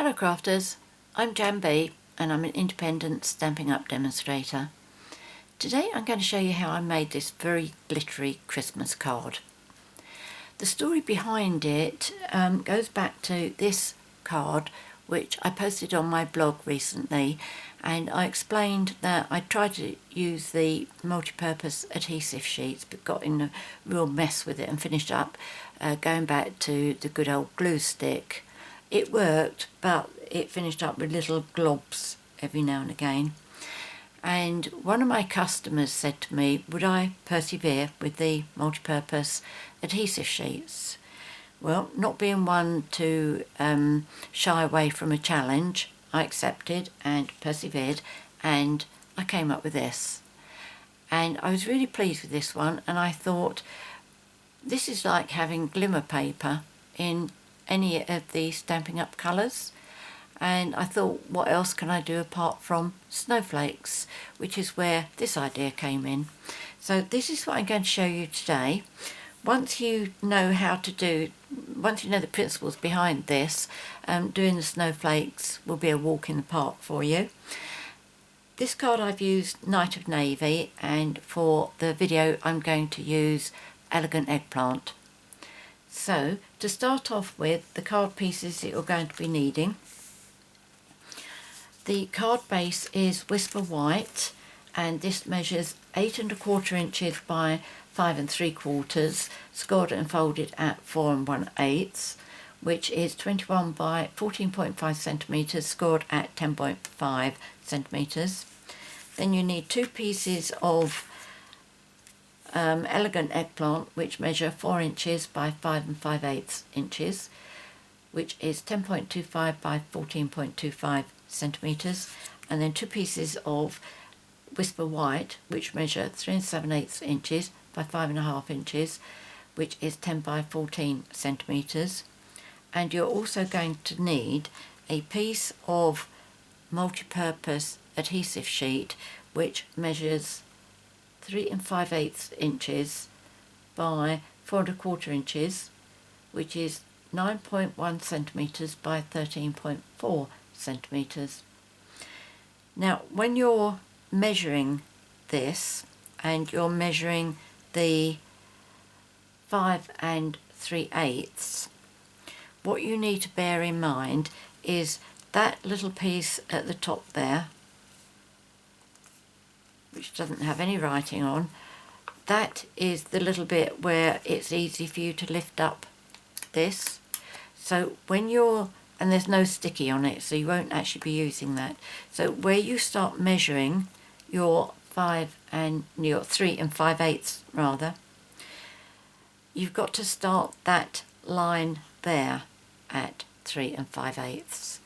Hello crafters, I'm JanB and I'm an independent Stampin' Up demonstrator. Today I'm going to show you how I made this very glittery Christmas card. The story behind it goes back to this card which I posted on my blog recently, and I explained that I tried to use the Multipurpose Adhesive Sheets but got in a real mess with it and finished up going back to the good old glue stick. It worked, but it finished up with little globs every now and again. And one of my customers said to me, would I persevere with the multi-purpose adhesive sheets? Well, not being one to shy away from a challenge, I accepted and persevered, and I came up with this. And I was really pleased with this one, and I thought, this is like having glimmer paper in any of the Stampin' Up colours. And I thought, what else can I do apart from snowflakes, which is where this idea came in. So this is what I'm going to show you today. Once you know the principles behind this, doing the snowflakes will be a walk in the park for you. This card I've used Night of Navy, and for the video I'm going to use Elegant Eggplant. So to start off with, the card pieces that you're going to be needing. The card base is Whisper White, and this measures 8 1/4 inches by 5 3/4, scored and folded at 4 1/8, which is 21 by 14.5 centimeters, scored at 10.5 centimeters. Then you need 2 pieces of Elegant Eggplant, which measure 4 inches by 5 5/8 inches, which is 10.25 by 14.25 centimeters, and then 2 pieces of Whisper White, which measure 3 7/8 inches by 5 1/2 inches, which is 10 by 14 centimeters. And you're also going to need a piece of multi-purpose adhesive sheet, which measures 3 5/8 inches by 4 1/4 inches, which is 9.1 centimeters by 13.4 centimeters. Now, when you're measuring this and you're measuring the 5 3/8, what you need to bear in mind is that little piece at the top there, which doesn't have any writing on, that is the little bit where it's easy for you to lift up this. So when you're, and there's no sticky on it, so you won't actually be using that. So where you start measuring your 3 5/8 rather, you've got to start that line there at 3 5/8.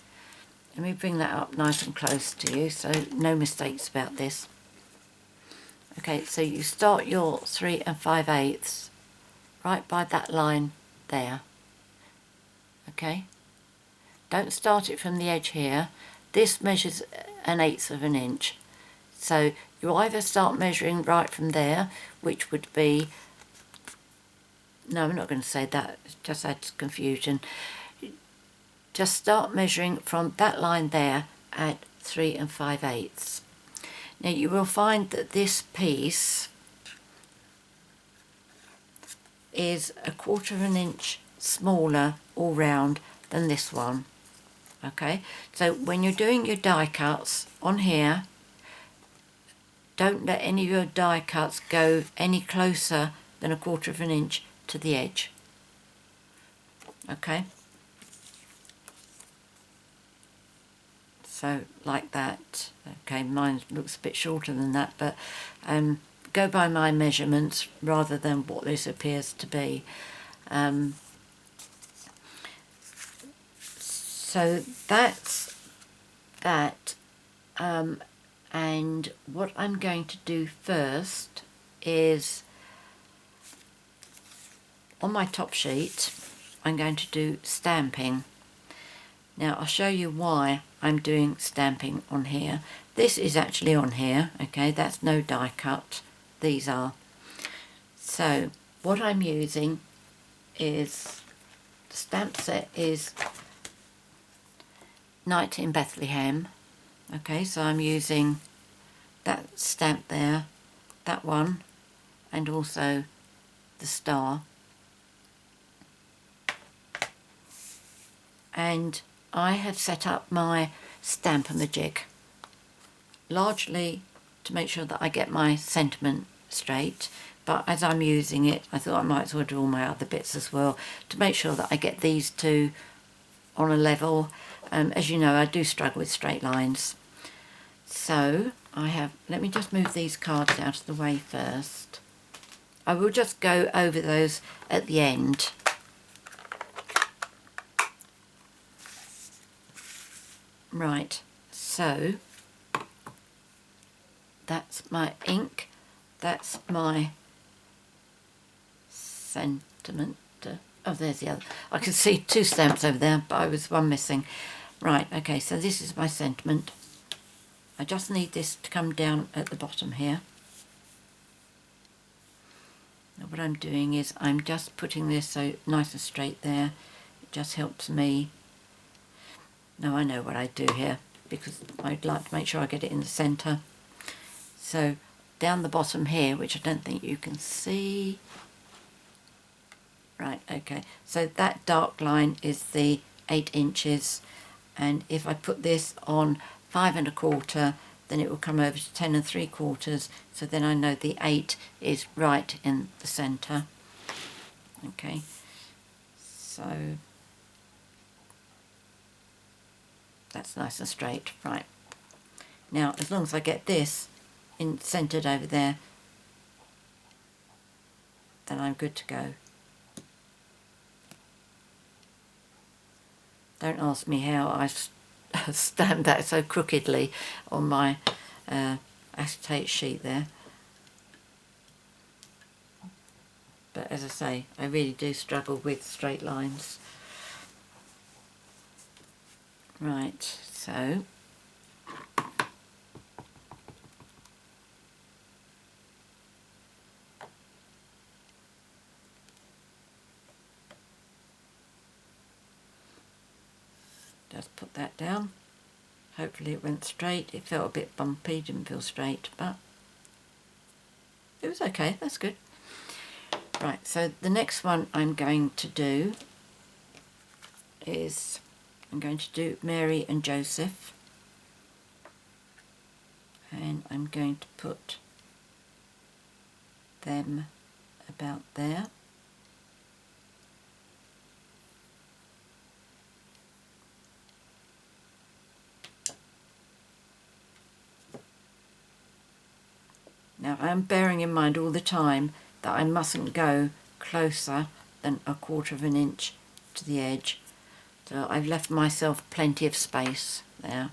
Let me bring that up nice and close to you so no mistakes about this. Okay, so you start your 3 5/8 right by that line there. Okay, don't start it from the edge here. This measures 1/8 of an inch. So you either start measuring right from there, which would be, no, I'm not going to say that, it just adds confusion. Just start measuring from that line there at 3 5/8. Now you will find that this piece is 1/4 of an inch smaller all round than this one. Okay, so when you're doing your die cuts on here, don't let any of your die cuts go any closer than 1/4 of an inch to the edge. Okay, so like that. Okay, mine looks a bit shorter than that, but go by my measurements rather than what this appears to be. So that's that, and what I'm going to do first is, on my top sheet, I'm going to do stamping. Now I'll show you why I'm doing stamping on here. This is actually on here, okay, that's no die cut, these are. So what I'm using is, the stamp set is Night in Bethlehem. Okay, so I'm using that stamp there, that one, and also the star. And I have set up my Stamp-A-Magic largely to make sure that I get my sentiment straight, but as I'm using it I thought I might as well do all my other bits as well to make sure that I get these two on a level. As you know, I do struggle with straight lines. So I have, let me just move these cards out of the way first. I will just go over those at the end. Right, so that's my ink, that's my sentiment. Oh, there's the other. I can see two stamps over there, but I was one missing. Right, okay, so this is my sentiment. I just need this to come down at the bottom here. Now what I'm doing is I'm just putting this so nice and straight there. It just helps me. Now I know what I do here because I'd like to make sure I get it in the centre. So down the bottom here, which I don't think you can see. Right, okay, so that dark line is the 8 inches, and if I put this on 5 1/4, then it will come over to 10 3/4, so then I know the 8 is right in the centre. Okay, so that's nice and straight. Right, now as long as I get this in centred over there, then I'm good to go. Don't ask me how I stamped that so crookedly on my acetate sheet there. But as I say, I really do struggle with straight lines. Right, so just put that down. Hopefully it went straight. It felt a bit bumpy, didn't feel straight, but it was okay, that's good. Right, so the next one I'm going to do is I'm going to do Mary and Joseph, and I'm going to put them about there. Now I am bearing in mind all the time that I mustn't go closer than 1/4 inch to the edge. So I've left myself plenty of space there.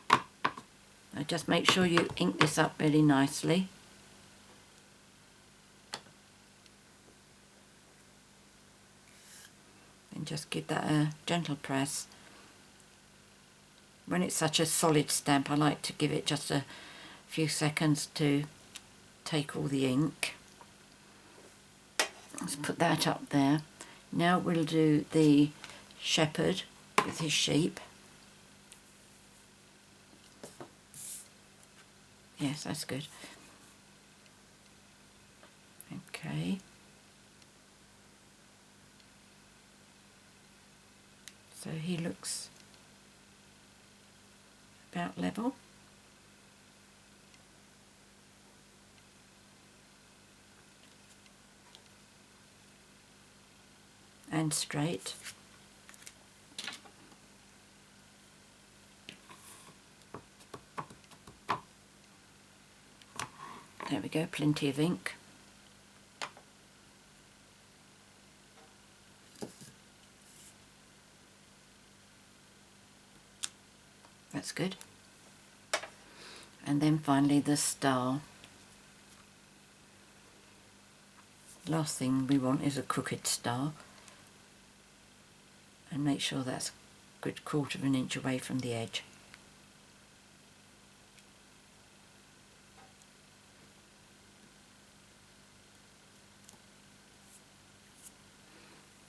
Now just make sure you ink this up really nicely. And just give that a gentle press. When it's such a solid stamp, I like to give it just a few seconds to take all the ink. Let's put that up there. Now we'll do the shepherd with his sheep. Yes, that's good. Okay. So he looks about level. And straight. There we go, plenty of ink. That's good. And then finally the star. Last thing we want is a crooked star. And make sure that's a good 1/4 inch away from the edge.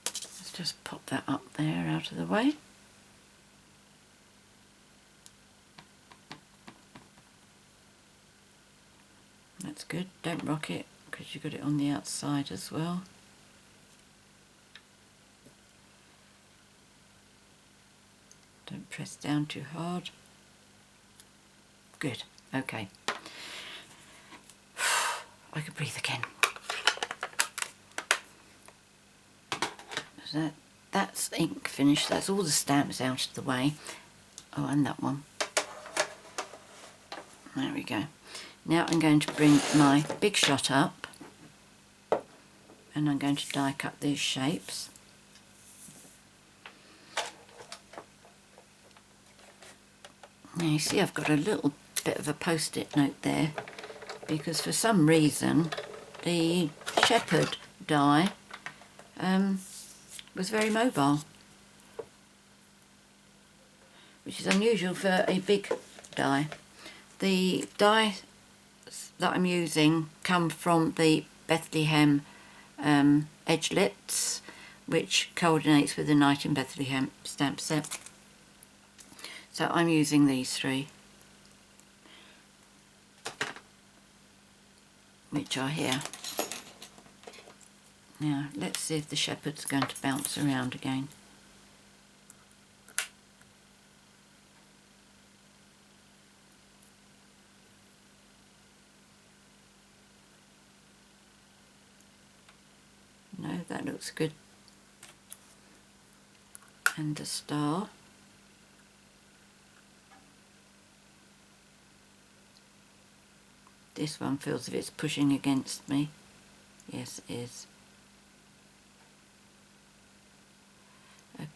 Let's just pop that up there out of the way. That's good. Don't rock it because you've got it on the outside as well. Don't press down too hard. Good. Okay. I can breathe again. So that's ink finished. That's all the stamps out of the way. Oh, and that one. There we go. Now I'm going to bring my Big Shot up and I'm going to die cut these shapes. Now you see I've got a little bit of a post-it note there because for some reason the shepherd die was very mobile, which is unusual for a big die. The die that I'm using come from the Bethlehem edgelets, which coordinates with the Night in Bethlehem stamp set. So I'm using these three, which are here. Now let's see if the shepherd's going to bounce around again. No, that looks good. And the star. This one feels as if it's pushing against me. Yes, it is.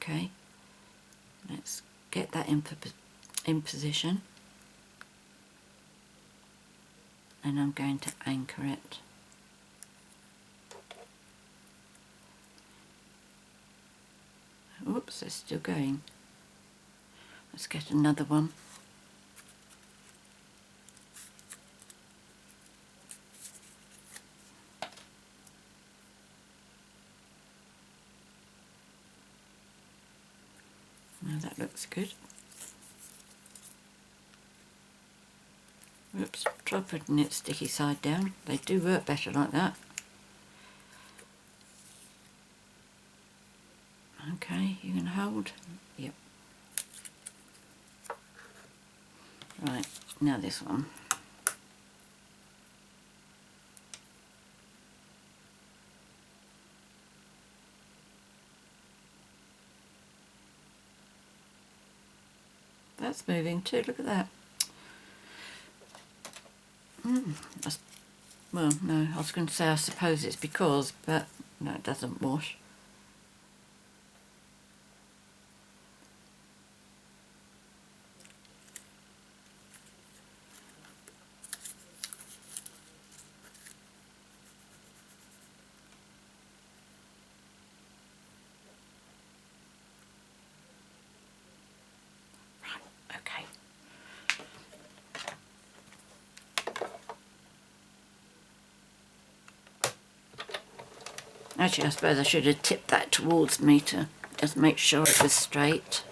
Okay, let's get that in position. And I'm going to anchor it. Oops, it's still going. Let's get another one. Now that looks good. Oops, try putting it sticky side down. They do work better like that. Okay, you can hold. Yep. Right, now this one. That's moving too, look at that. Well, no, I was going to say I suppose it's because, but no, it doesn't wash. Actually, I suppose I should have tipped that towards me to just make sure it was straight.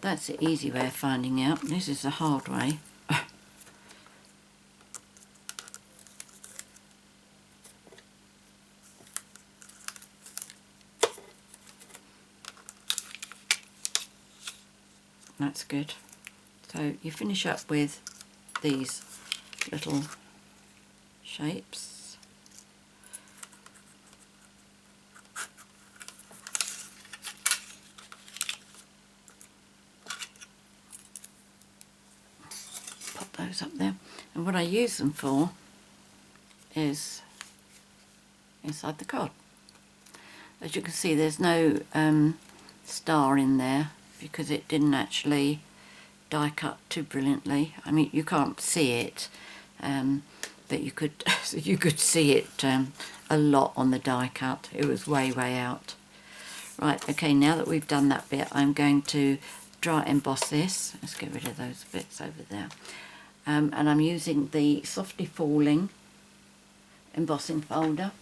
That's the easy way of finding out. This is the hard way. That's good. So you finish up with these little shapes. Pop those up there. And what I use them for is inside the card. As you can see, there's no star in there because it didn't actually die cut too brilliantly. I mean, you can't see it, but you could see it a lot on the die cut. It was way out. Right, okay, now that we've done that bit, I'm going to dry emboss this. Let's get rid of those bits over there. And I'm using the Softly Falling embossing folder,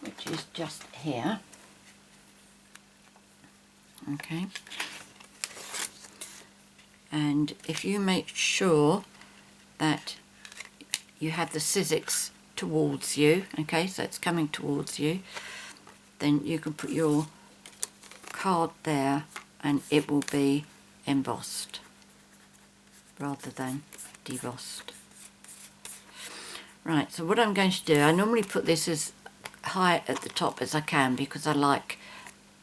which is just here. Okay. And if you make sure that you have the sizzix towards you, okay, so it's coming towards you, then you can put your card there and it will be embossed rather than debossed. Right, so what I'm going to do, I normally put this as high at the top as I can because I like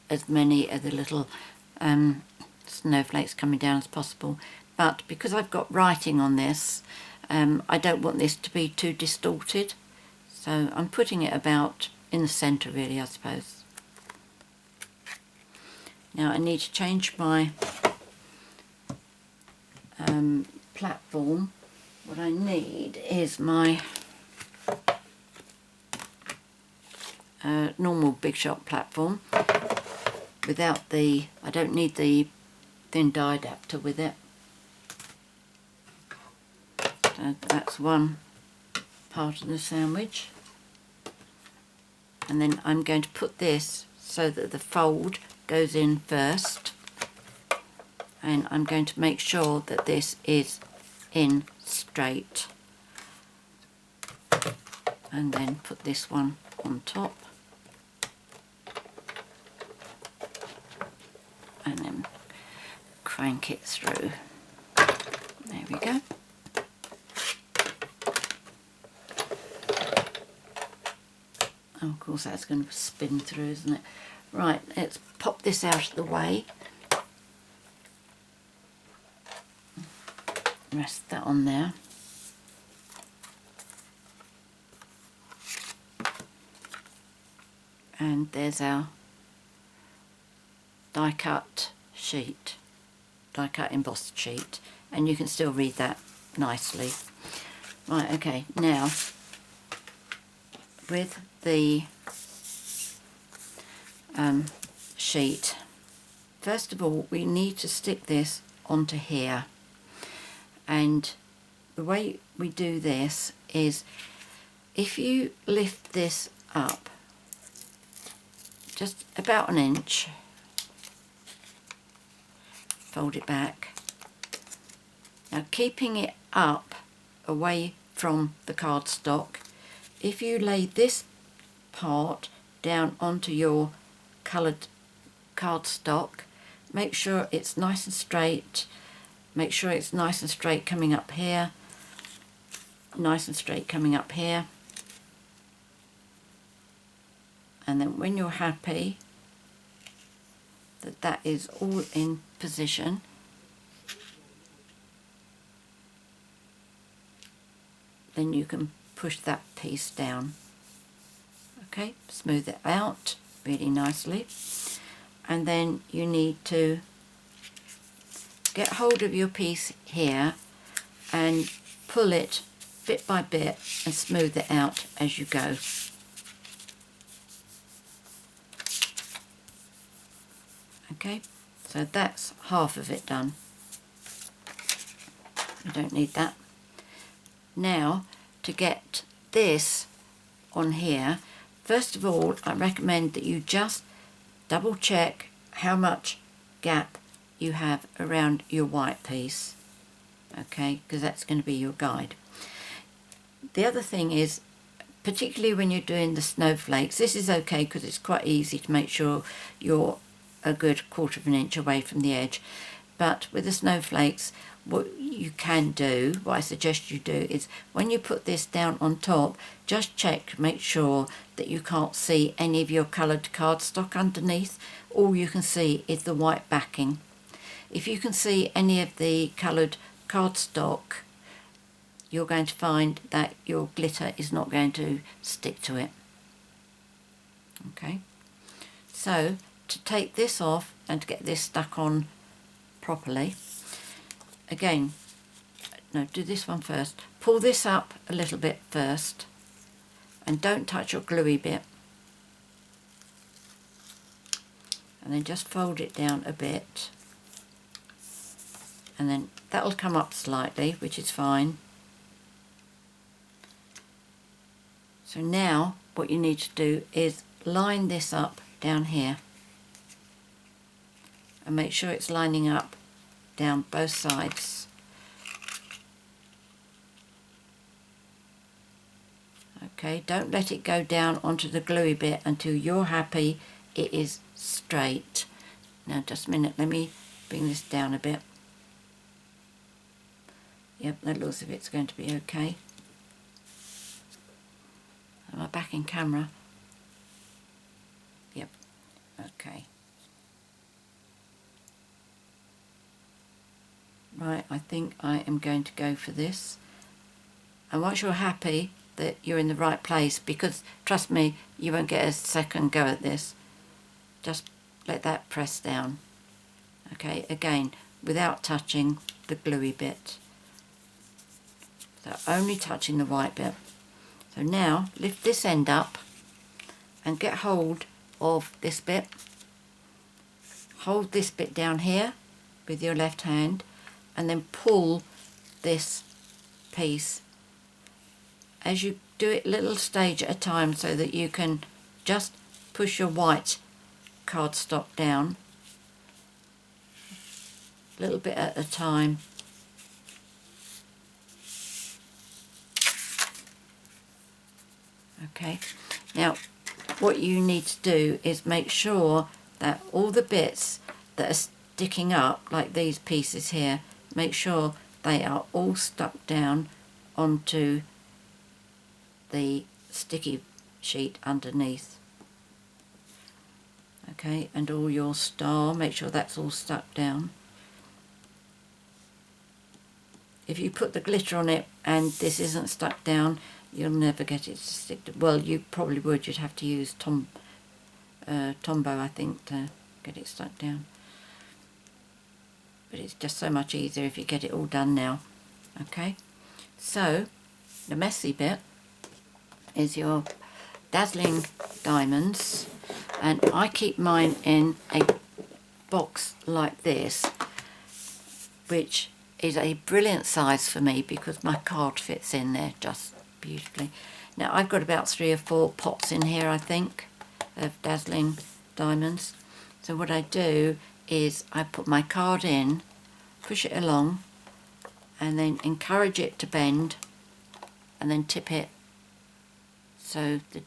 as many of the little snowflakes coming down as possible, but because I've got writing on this, I don't want this to be too distorted, so I'm putting it about in the centre really, I suppose. Now I need to change my platform. What I need is my normal Big Shot platform without the, I don't need the thin die adapter with it. So that's one part of the sandwich, and then I'm going to put this so that the fold goes in first, and I'm going to make sure that this is in straight, and then put this one on top, and then crank it through. There we go. Oh, of course that's going to spin through, isn't it? Right, let's pop this out of the way. Rest that on there. And there's our die cut sheet, die cut embossed sheet, and you can still read that nicely. Right, okay, now with the sheet, first of all we need to stick this onto here, and the way we do this is if you lift this up just about an inch, fold it back. Now keeping it up away from the cardstock, if you lay this part down onto your coloured cardstock, make sure it's nice and straight, make sure it's nice and straight coming up here, nice and straight coming up here, and then when you're happy that that is all in position, then you can push that piece down. Okay, smooth it out really nicely, and then you need to get hold of your piece here and pull it bit by bit and smooth it out as you go. Okay, so that's half of it done. I don't need that. Now to get this on here, first of all I recommend that you just double check how much gap you have around your white piece, okay, because that's going to be your guide. The other thing is, particularly when you're doing the snowflakes, this is okay because it's quite easy to make sure you're a good 1/4 of an inch away from the edge, but with the snowflakes what you can do, what I suggest you do, is when you put this down on top, just check, make sure that you can't see any of your coloured cardstock underneath. All you can see is the white backing. If you can see any of the coloured cardstock, you're going to find that your glitter is not going to stick to it. Okay, so to take this off and to get this stuck on properly, again, no, do this one first. Pull this up a little bit first and don't touch your gluey bit, and then just fold it down a bit, and then that'll come up slightly, which is fine. So now what you need to do is line this up down here and make sure it's lining up down both sides. Okay, don't let it go down onto the gluey bit until you're happy it is straight. Now just a minute, let me bring this down a bit. Yep, that looks as if it's going to be okay. Am I back in camera? Yep, okay. Right, I think I am going to go for this. And once you're happy that you're in the right place, because trust me, you won't get a second go at this, just let that press down. Okay, again, without touching the gluey bit. So only touching the white bit. So now lift this end up and get hold of this bit. Hold this bit down here with your left hand and then pull this piece. As you do it, little stage at a time, so that you can just push your white cardstock down a little bit at a time. Okay, now what you need to do is make sure that all the bits that are sticking up, like these pieces here, make sure they are all stuck down onto the sticky sheet underneath. Okay, and all your star, make sure that's all stuck down. If you put the glitter on it and this isn't stuck down, you'll never get it to stick to, well, you probably would, you'd have to use Tombow, I think, to get it stuck down. But it's just so much easier if you get it all done now. Okay, so the messy bit is your Dazzling Diamonds, and I keep mine in a box like this, which is a brilliant size for me because my card fits in there just beautifully. Now I've got about 3 or 4 pots in here, I think, of Dazzling Diamonds. So what I do is I put my card in, push it along, and then encourage it to bend, and then tip it so the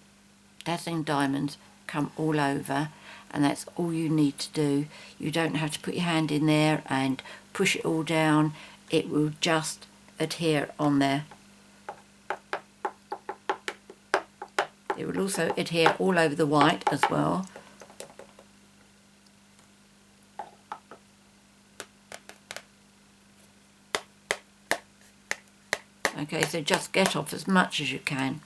Dazzling Diamonds come all over, and that's all you need to do. You don't have to put your hand in there and push it all down. It will just adhere on there. It will also adhere all over the white as well. Okay, so just get off as much as you can,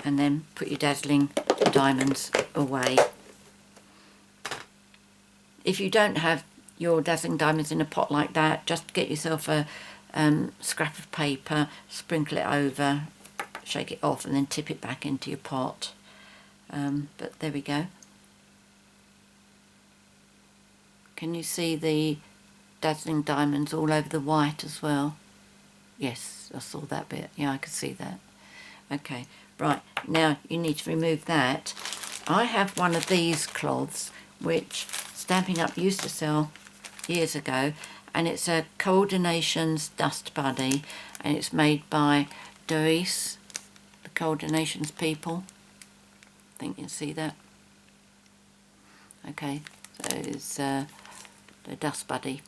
and then put your Dazzling Diamonds away. If you don't have your Dazzling Diamonds in a pot like that, just get yourself a scrap of paper, sprinkle it over, shake it off, and then tip it back into your pot. But there we go. Can you see the Dazzling Diamonds all over the white as well? Yes, I saw that bit. Yeah, I could see that. Okay, right, now you need to remove that. I have one of these cloths which Stampin' Up used to sell years ago, and it's a Coordinations Dust Buddy, and it's made by Doris, the Coordinations people. I think you can see that. Okay, so it's the Dust Buddy.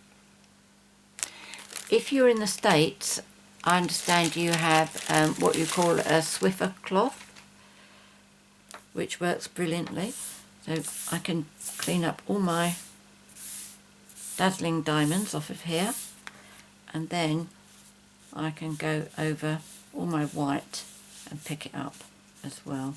If you're in the States, I understand you have what you call a Swiffer cloth, which works brilliantly. So I can clean up all my Dazzling Diamonds off of here, and then I can go over all my white and pick it up as well.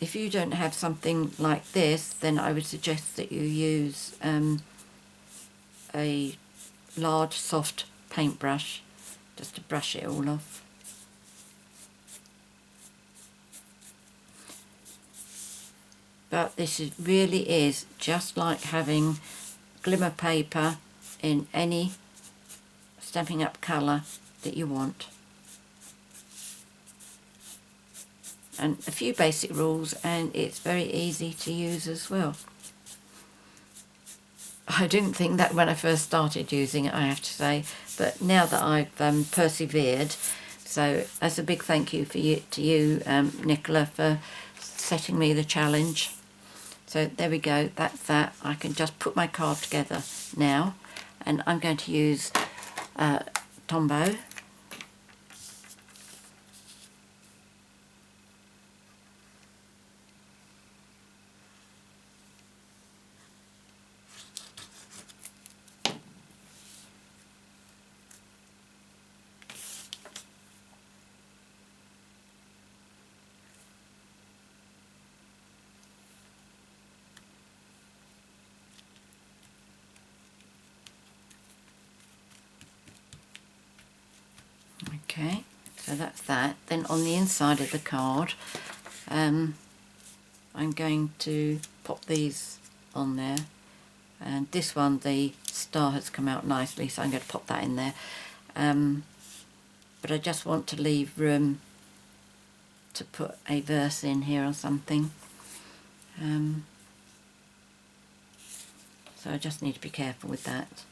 If you don't have something like this, then I would suggest that you use a large soft paintbrush just to brush it all off. But this really is just like having glimmer paper in any Stampin' Up colour that you want. And a few basic rules, and it's very easy to use as well. I didn't think that when I first started using it, I have to say, but now that I've persevered, so that's a big thank you to you, Nicola, for setting me the challenge. So there we go, that's that. I can just put my card together now, and I'm going to use Tombow. Okay, so that's that. Then on the inside of the card, I'm going to pop these on there, and this one, the star has come out nicely, so I'm going to pop that in there. But I just want to leave room to put a verse in here or something. So I just need to be careful with that.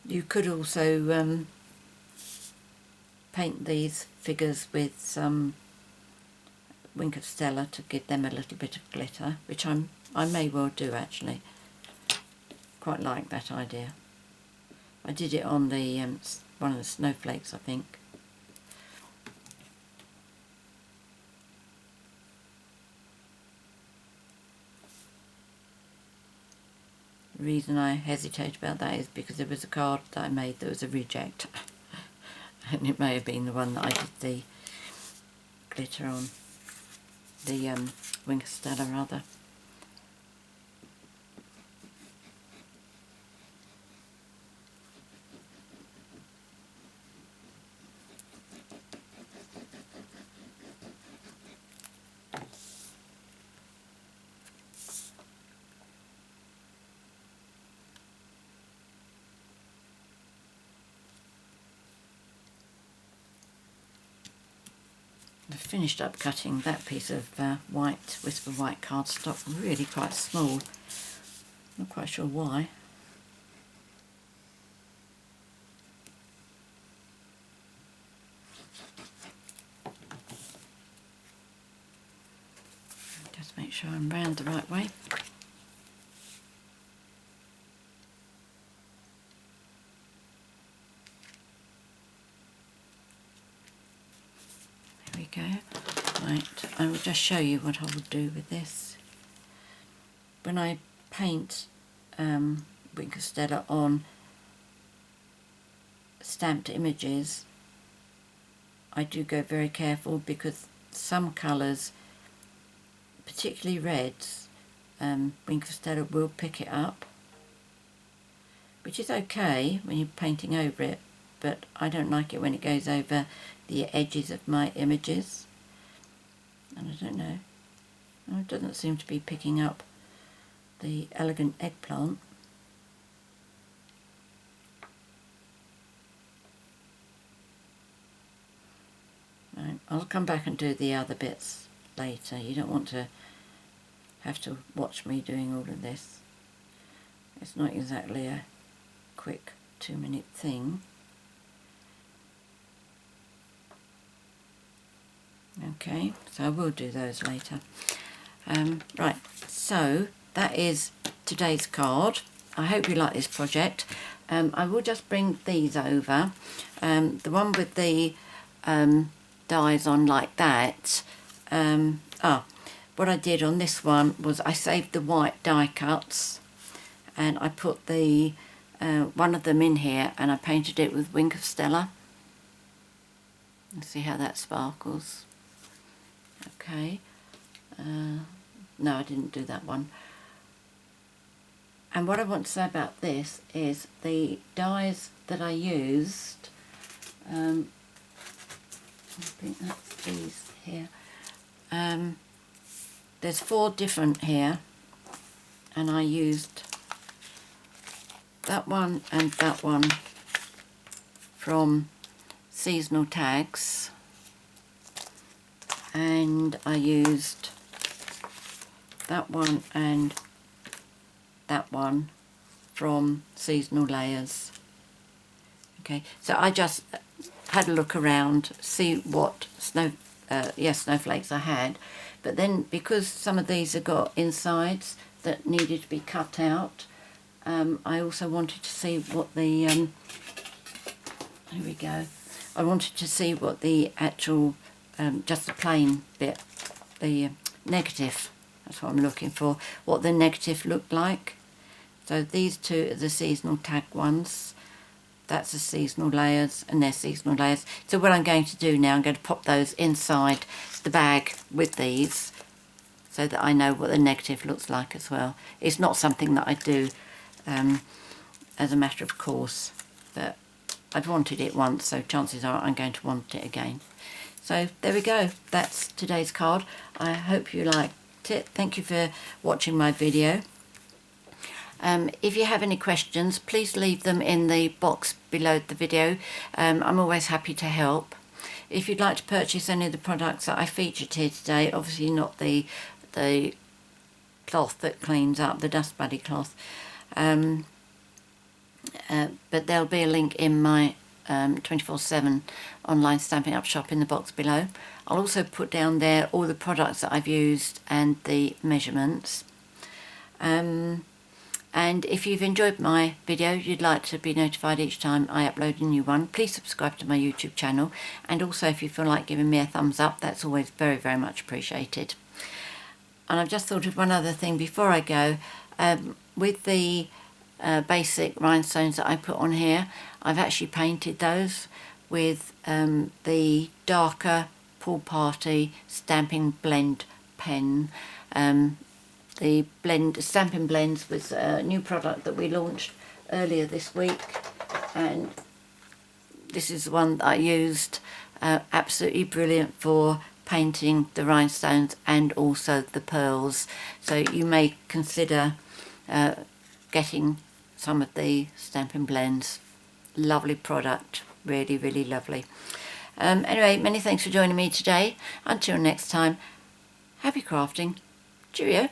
You could also paint these figures with some Wink of Stella to give them a little bit of glitter, which I may well do actually. Quite like that idea. I did it on the one of the snowflakes, I think. The reason I hesitate about that is because there was a card that I made that was a reject. And it may have been the one that I did the glitter on. The Wink of Stella, rather. I finished up cutting that piece of white Whisper White cardstock, really quite small. Not quite sure why. Just make sure I'm round the right way. Go. Right, I will just show you what I will do with this. When I paint Wink of Stella on stamped images, I do go very careful because some colours, particularly reds, Wink of Stella will pick it up, which is okay when you're painting over it, but I don't like it when it goes over the edges of my images. And I don't know, it doesn't seem to be picking up the elegant eggplant. Right, I'll come back and do the other bits later. You don't want to have to watch me doing all of this. It's not exactly a quick 2-minute thing. Okay, so I will do those later. Right, so that is today's card. I hope you like this project. I will just bring these over. The one with the dies on like that. What I did on this one was I saved the white die cuts and I put the one of them in here and I painted it with Wink of Stella. Let's see how that sparkles. Okay, no, I didn't do that one. And what I want to say about this is the dies that I used, I think that's these here, There's 4 different here, and I used that one and that one from Seasonal Tags, and I used that one and that one from Seasonal Layers. Okay, so I just had a look around, see what snowflakes I had, but then because some of these have got insides that needed to be cut out, I also wanted to see what the here we go. I wanted to see what the actual just the plain bit, the negative, that's what I'm looking for, what the negative looked like. So these 2 are the Seasonal Tag ones. That's the Seasonal Layers, and they're Seasonal Layers. So what I'm going to do now, I'm going to pop those inside the bag with these, so that I know what the negative looks like as well. It's not something that I do as a matter of course, but I've wanted it once, so chances are I'm going to want it again. So there we go, that's today's card. I hope you liked it. Thank you for watching my video. If you have any questions, please leave them in the box below the video. I'm always happy to help. If you'd like to purchase any of the products that I featured here today, obviously not the cloth that cleans up, the Dust Buddy cloth, but there'll be a link in my 24/7 online Stampin' Up shop in the box below. I'll also put down there all the products that I've used and the measurements. And if you've enjoyed my video, you'd like to be notified each time I upload a new one, please subscribe to my YouTube channel, and also if you feel like giving me a thumbs up, that's always very, very much appreciated. And I've just thought of one other thing before I go. With the basic rhinestones that I put on here, I've actually painted those with the darker Pool Party Stampin' Blend pen. The Stampin' Blends was a new product that we launched earlier this week, and this is the one that I used. Absolutely brilliant for painting the rhinestones and also the pearls, so you may consider getting some of the Stampin' Blends. Lovely product, really, really lovely. Anyway, many thanks for joining me today. Until next time, happy crafting. Cheerio.